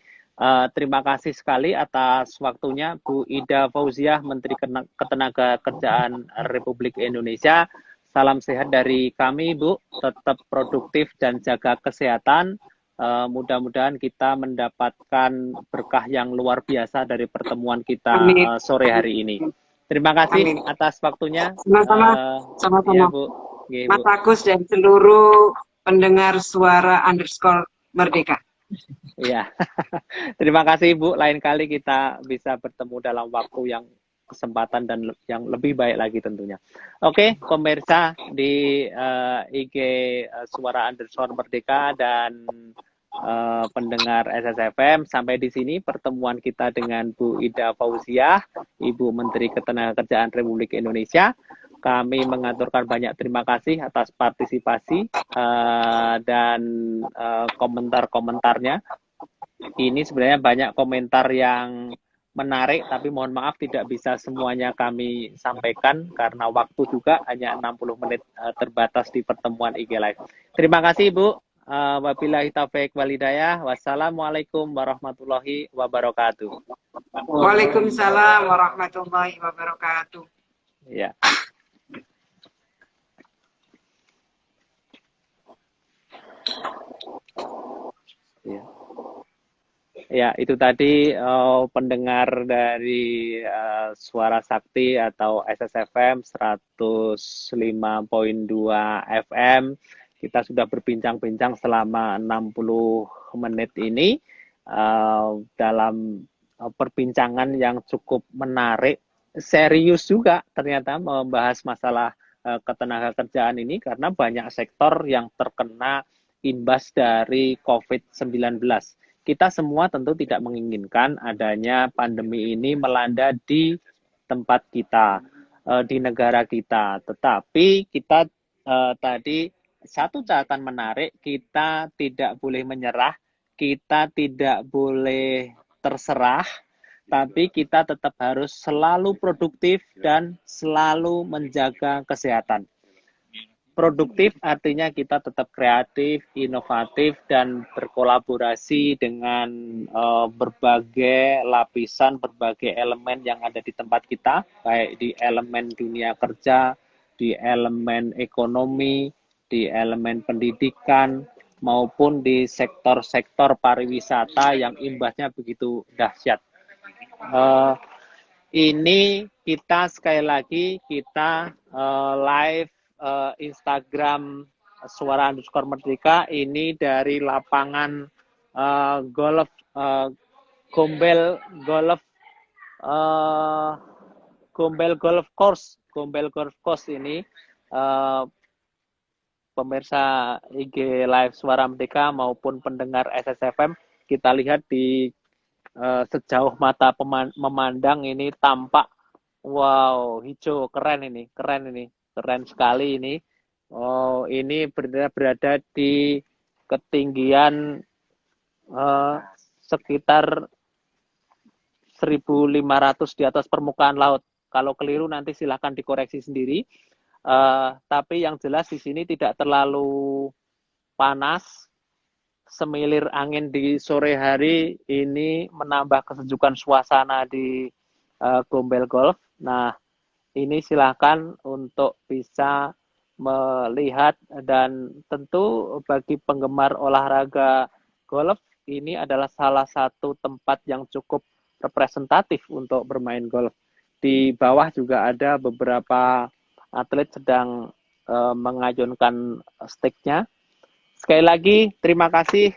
Terima kasih sekali atas waktunya Bu Ida Fauziah, Menteri Ketenagakerjaan Republik Indonesia. Salam sehat dari kami, Bu. Tetap produktif dan jaga kesehatan. Mudah-mudahan kita mendapatkan berkah yang luar biasa dari pertemuan kita sore hari ini. Terima kasih Amin. atas waktunya. Sama-sama. Iya, Bu. Iya, Bu. Mas Agus dan seluruh pendengar suara _Merdeka. Iya. Terima kasih, Bu. Lain kali kita bisa bertemu dalam waktu yang kesempatan dan yang lebih baik lagi tentunya. Oke, pemirsa di IG Suara _Merdeka dan pendengar SSFM, sampai di sini pertemuan kita dengan Bu Ida Fauziah, Ibu Menteri Ketenagakerjaan Republik Indonesia. Kami mengaturkan banyak terima kasih atas partisipasi dan komentar-komentarnya. Ini sebenarnya banyak komentar yang menarik, tapi mohon maaf tidak bisa semuanya kami sampaikan karena waktu juga hanya 60 menit terbatas di pertemuan IG Live. Terima kasih, Bu. Wabillahi taufiq walhidayah. Wassalamualaikum warahmatullahi wabarakatuh. Waalaikumsalam warahmatullahi wabarakatuh. Ya. Ya. Ya, itu tadi pendengar dari Suara Sakti atau SSFM 105.2 FM. Kita sudah berbincang-bincang selama 60 menit ini dalam perbincangan yang cukup menarik, serius juga ternyata membahas masalah ketenagakerjaan ini karena banyak sektor yang terkena imbas dari COVID-19. Kita semua tentu tidak menginginkan adanya pandemi ini melanda di tempat kita, di negara kita. Tetapi kita tadi satu catatan menarik, kita tidak boleh menyerah, kita tidak boleh terserah, tapi kita tetap harus selalu produktif dan selalu menjaga kesehatan. Produktif artinya kita tetap kreatif, inovatif, dan berkolaborasi dengan berbagai lapisan, berbagai elemen yang ada di tempat kita, baik di elemen dunia kerja, di elemen ekonomi, di elemen pendidikan, maupun di sektor-sektor pariwisata yang imbasnya begitu dahsyat. Ini kita sekali lagi kita live Instagram Suara _Merdeka ini dari lapangan golf Gombel Golf Course ini. Pemirsa IG Live Suara Merdeka maupun pendengar SSFM, kita lihat di sejauh mata memandang ini tampak wow, hijau, keren sekali ini. Oh, ini berada di ketinggian sekitar 1.500 di atas permukaan laut. Kalau keliru nanti silahkan dikoreksi sendiri. Tapi yang jelas di sini tidak terlalu panas. Semilir angin di sore hari ini menambah kesejukan suasana di Gombel Golf. Nah, ini silahkan untuk bisa melihat, dan tentu bagi penggemar olahraga golf ini adalah salah satu tempat yang cukup representatif untuk bermain golf. Di bawah juga ada beberapa atlet sedang mengayunkan sticknya. Sekali lagi terima kasih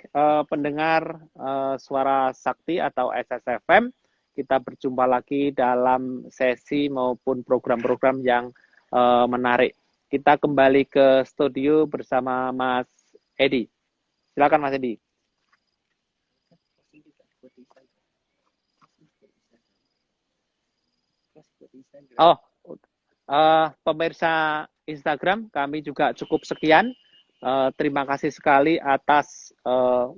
pendengar Suara Sakti atau SSFM. Kita berjumpa lagi dalam sesi maupun program-program yang menarik. kita kembali ke studio bersama Mas Edi. Silakan Mas Edi. Oh, pemirsa Instagram, kami juga cukup sekian. Terima kasih sekali atas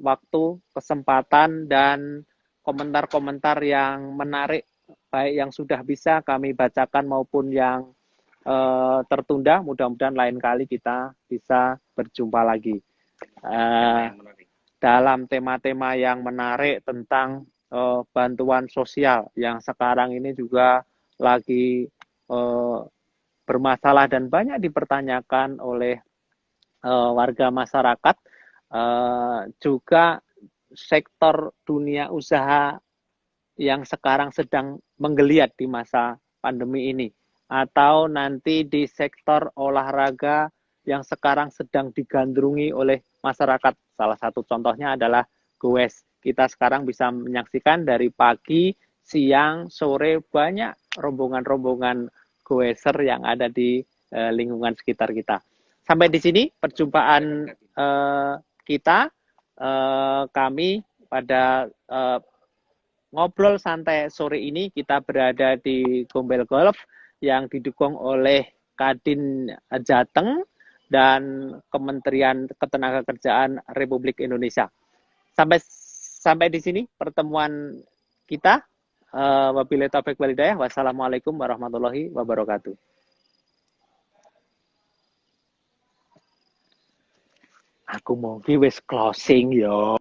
waktu, kesempatan, dan komentar-komentar yang menarik, baik yang sudah bisa kami bacakan maupun yang tertunda. Mudah-mudahan lain kali kita bisa berjumpa lagi dalam tema-tema yang menarik tentang bantuan sosial yang sekarang ini juga lagi bermasalah dan banyak dipertanyakan oleh warga masyarakat. Juga sektor dunia usaha yang sekarang sedang menggeliat di masa pandemi ini, atau nanti di sektor olahraga yang sekarang sedang digandrungi oleh masyarakat. Salah satu contohnya adalah goes. Kita sekarang bisa menyaksikan dari pagi, siang, sore banyak rombongan-rombongan goeser yang ada di lingkungan sekitar kita. Sampai di sini perjumpaan kita, kami pada ngobrol santai sore ini. Kita berada di Gombel Golf yang didukung oleh Kadin Jateng dan Kementerian Ketenagakerjaan Republik Indonesia. Sampai di sini pertemuan kita. Wabillahi taufiq wal hidayah. Wassalamualaikum warahmatullahi wabarakatuh. Aku mau wis closing yo.